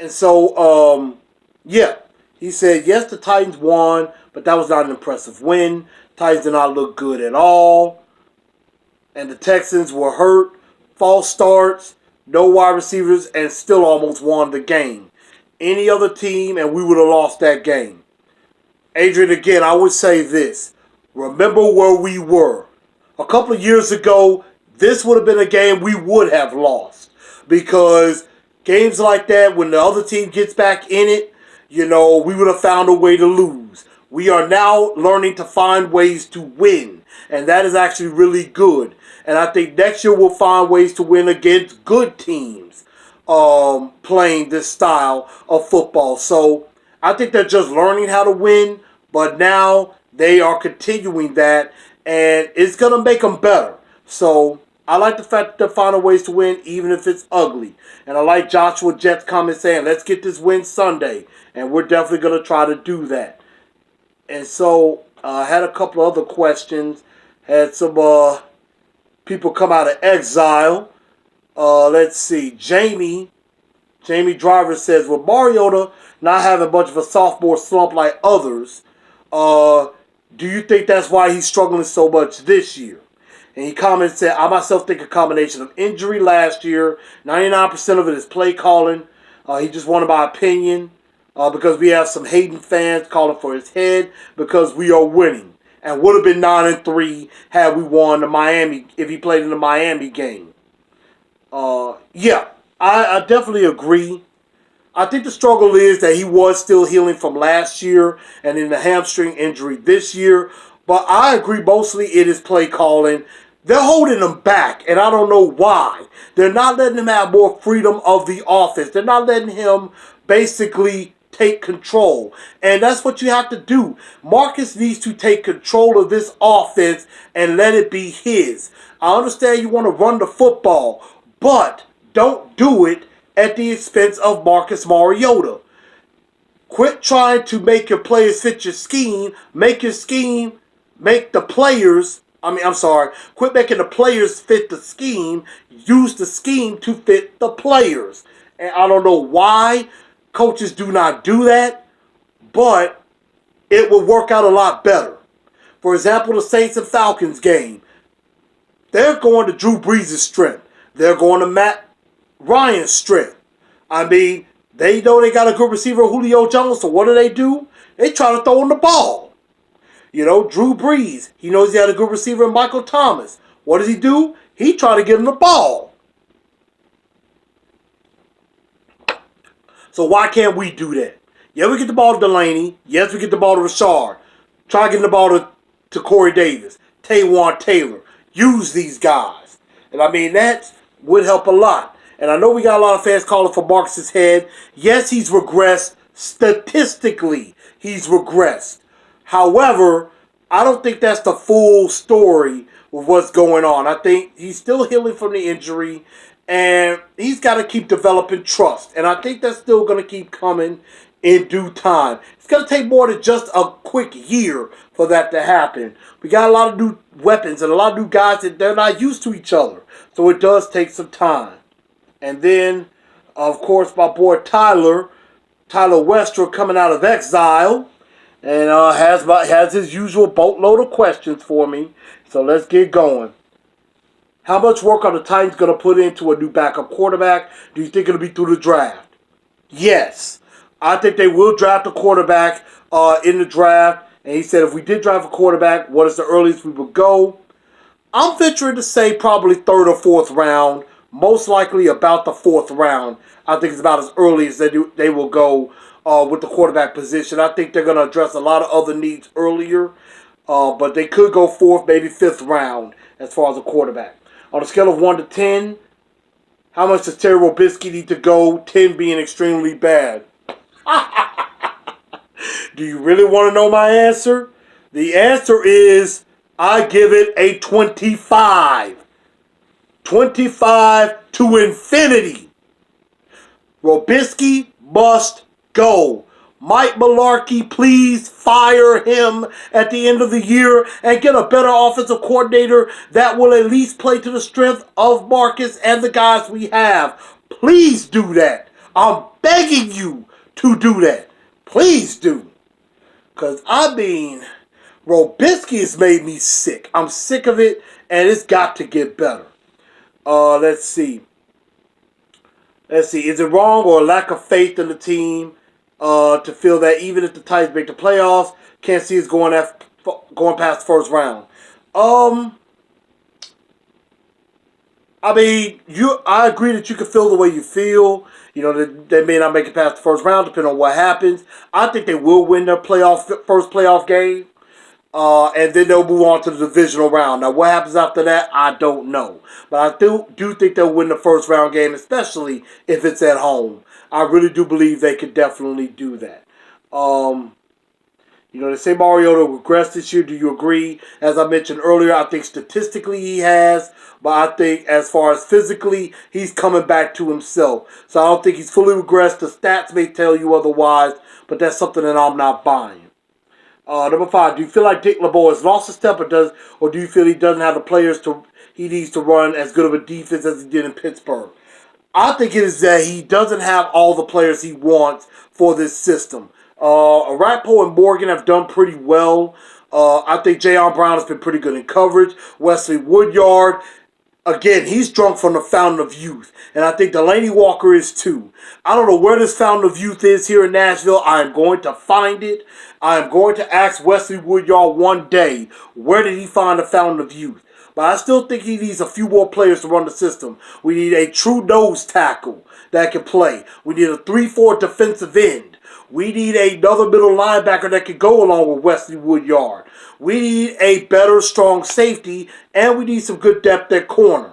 And so, yeah, he said, yes, the Titans won, but that was not an impressive win. Titans did not look good at all. And the Texans were hurt, false starts, no wide receivers, and still almost won the game. Any other team, and we would have lost that game. Adrian, again, I would say this. Remember where we were. A couple of years ago, this would have been a game we would have lost. Because games like that, when the other team gets back in it, we would have found a way to lose. We are now learning to find ways to win. And that is actually really good. And I think next year we'll find ways to win against good teams playing this style of football. So I think they're just learning how to win, but now they are continuing that, and it's going to make them better. So I like the fact that they're finding ways to win, even if it's ugly. And I like Joshua Jett's comment saying, let's get this win Sunday. And we're definitely going to try to do that. And so I had a couple other questions. Had some people come out of exile. Let's see. Jamie Driver says, with Mariota not having much of a sophomore slump like others, do you think that's why he's struggling so much this year? And he commented, said, I myself think a combination of injury last year, 99% of it is play calling. He just wanted my opinion because we have some hating fans calling for his head because we are winning. And would have been 9-3 had we won the Miami, if he played in the Miami game. Yeah, I definitely agree. I think the struggle is that he was still healing from last year and in the hamstring injury this year. But I agree mostly it is play calling. They're holding him back, and I don't know why. They're not letting him have more freedom of the offense. They're not letting him basically take control. And that's what you have to do. Marcus needs to take control of this offense and let it be his. I understand you want to run the football, but don't do it at the expense of Marcus Mariota. Quit trying to make your players fit your scheme. Make your scheme, make the players, quit making the players fit the scheme. Use the scheme to fit the players. And I don't know why coaches do not do that, but it will work out a lot better. For example, the Saints and Falcons game. They're going to Drew Brees' strength. They're going to Matt Ryan's strength. They know they got a good receiver, Julio Jones, so what do? They try to throw him the ball. Drew Brees, he knows he had a good receiver in Michael Thomas. What does he do? He try to give him the ball. So why can't we do that? Yeah, we get the ball to Delaney. Yes, we get the ball to Rashard. Try getting the ball to Corey Davis, Taywan Taylor. Use these guys. And that would help a lot. And I know we got a lot of fans calling for Marcus's head. Yes, he's regressed. Statistically, he's regressed. However, I don't think that's the full story of what's going on. I think he's still healing from the injury, and he's got to keep developing trust. And I think that's still going to keep coming in due time. It's going to take more than just a quick year for that to happen. We got a lot of new weapons and a lot of new guys that they're not used to each other. So it does take some time. And then, of course, my boy Tyler Westra coming out of exile. And has his usual boatload of questions for me. So let's get going. How much work are the Titans going to put into a new backup quarterback? Do you think it'll be through the draft? Yes. I think they will draft a quarterback in the draft. And he said if we did draft a quarterback, what is the earliest we would go? I'm venturing to say probably third or fourth round. Most likely about the fourth round. I think it's about as early as they will go with the quarterback position. I think they're going to address a lot of other needs earlier. But they could go fourth, maybe fifth round as far as a quarterback. On a scale of 1 to 10, how much does Terry Robisky need to go? 10 being extremely bad. Do you really want to know my answer? The answer is I give it a 25. 25 to infinity. Robisky must go. Mike Mularkey, please fire him at the end of the year and get a better offensive coordinator that will at least play to the strength of Marcus and the guys we have. Please do that. I'm begging you to do that. Please do. Because, I mean, Robisky has made me sick. I'm sick of it, and it's got to get better. Let's see. Let's see. Is it wrong or a lack of faith in the team to feel that even if the Titans make the playoffs, can't see us going past the first round? Um, I mean, I agree that you can feel the way you feel. You know, they may not make it past the first round, depending on what happens. I think they will win their first playoff game. And then they'll move on to the divisional round. Now, what happens after that, I don't know. But I do think they'll win the first round game, especially if it's at home. I really do believe they could definitely do that. Um, they say Mariota regressed this year. Do you agree? As I mentioned earlier, I think statistically he has. But I think as far as physically, he's coming back to himself. So I don't think he's fully regressed. The stats may tell you otherwise. But that's something that I'm not buying. Number 5, do you feel like Dick LeBeau has lost a step, or do you feel he doesn't have the players he needs to run as good of a defense as he did in Pittsburgh? I think it is that he doesn't have all the players he wants for this system. Arakpo and Morgan have done pretty well. I think Jayon Brown has been pretty good in coverage. Wesley Woodyard, again, he's drunk from the fountain of youth. And I think Delaney Walker is too. I don't know where this fountain of youth is here in Nashville. I am going to find it. I am going to ask Wesley Woodyard one day, where did he find the fountain of youth? But I still think he needs a few more players to run the system. We need a true nose tackle that can play. We need a 3-4 defensive end. We need another middle linebacker that can go along with Wesley Woodyard. We need a better, strong safety, and we need some good depth at corner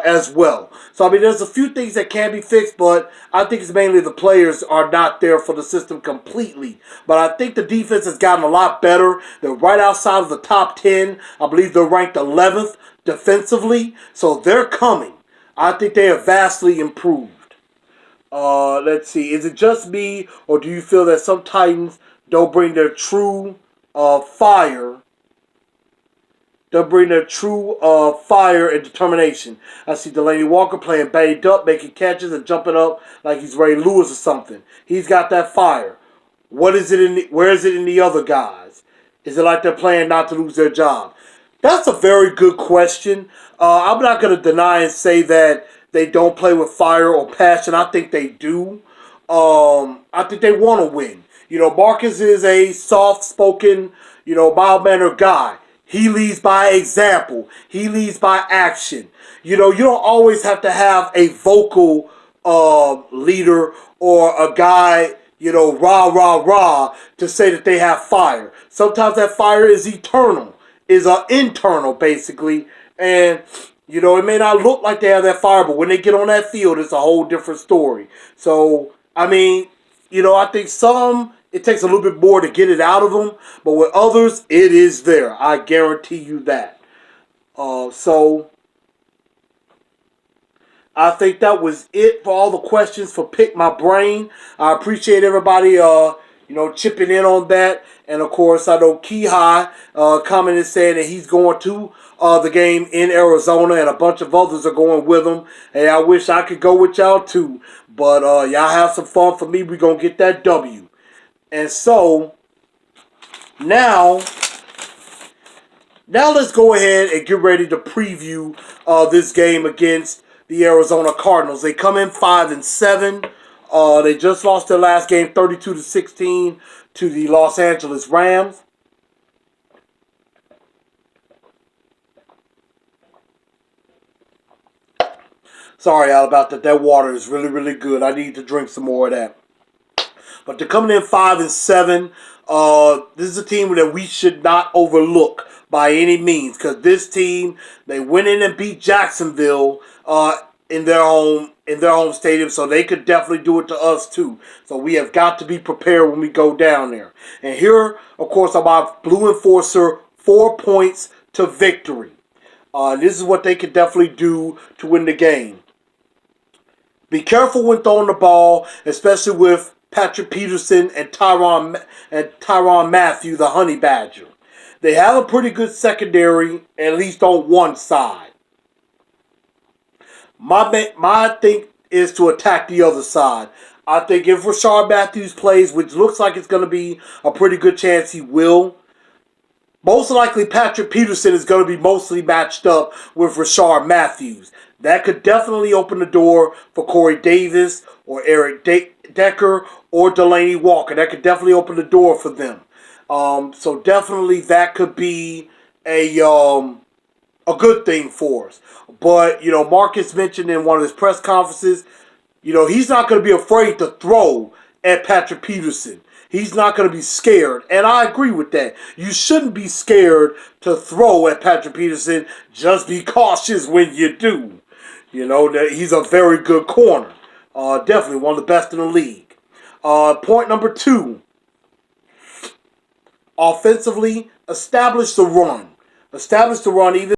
as well. So, I mean, there's a few things that can be fixed, but I think it's mainly the players are not there for the system completely. But I think the defense has gotten a lot better. They're right outside of the top 10. I believe they're ranked 11th defensively, so they're coming. I think they have vastly improved. Let's see. Is it just me, or do you feel that some Titans don't bring their true fire? They'll bring their true fire and determination. I see Delaney Walker playing banged up, making catches and jumping up like he's Ray Lewis or something. He's got that fire. Where is it in the other guys? Is it like they're playing not to lose their job? That's a very good question. I'm not going to deny and say that they don't play with fire or passion. I think they do. I think they want to win. Marcus is a soft-spoken, mild-mannered guy. He leads by example. He leads by action. You don't always have to have a vocal leader or a guy, rah, rah, rah, to say that they have fire. Sometimes that fire is eternal, is internal, basically. And, it may not look like they have that fire, but when they get on that field, it's a whole different story. So, I mean, I think it takes a little bit more to get it out of them, but with others, it is there. I guarantee you that. So, I think that was it for all the questions for Pick My Brain. I appreciate everybody, chipping in on that. And, of course, I know Kihai commented saying that he's going to the game in Arizona, and a bunch of others are going with him. Hey, I wish I could go with y'all, too. But y'all have some fun for me. We're going to get that W. And so, now let's go ahead and get ready to preview this game against the Arizona Cardinals. They come in 5-7. They just lost their last game 32-16 to the Los Angeles Rams. Sorry, Al, about that. That water is really, really good. I need to drink some more of that. But they're coming in 5-7. This is a team that we should not overlook by any means, because this team, they went in and beat Jacksonville in their home stadium, so they could definitely do it to us too. So we have got to be prepared when we go down there. And here, of course, are my Blue Enforcer 4 points to victory. This is what they could definitely do to win the game. Be careful when throwing the ball, especially with Patrick Peterson and Tyrann Mathieu, the Honey Badger. They have a pretty good secondary, at least on one side. My is to attack the other side. I think if Rashard Matthews plays, which looks like it's going to be a pretty good chance he will, most likely Patrick Peterson is going to be mostly matched up with Rashard Matthews. That could definitely open the door for Corey Davis or Eric Decker or Delaney Walker. That could definitely open the door for them. So definitely that could be a good thing for us. But, Marcus mentioned in one of his press conferences, he's not going to be afraid to throw at Patrick Peterson. He's not going to be scared. And I agree with that. You shouldn't be scared to throw at Patrick Peterson. Just be cautious when you do. He's a very good corner. Definitely one of the best in the league. Point number 2. Offensively, establish the run. Establish the run even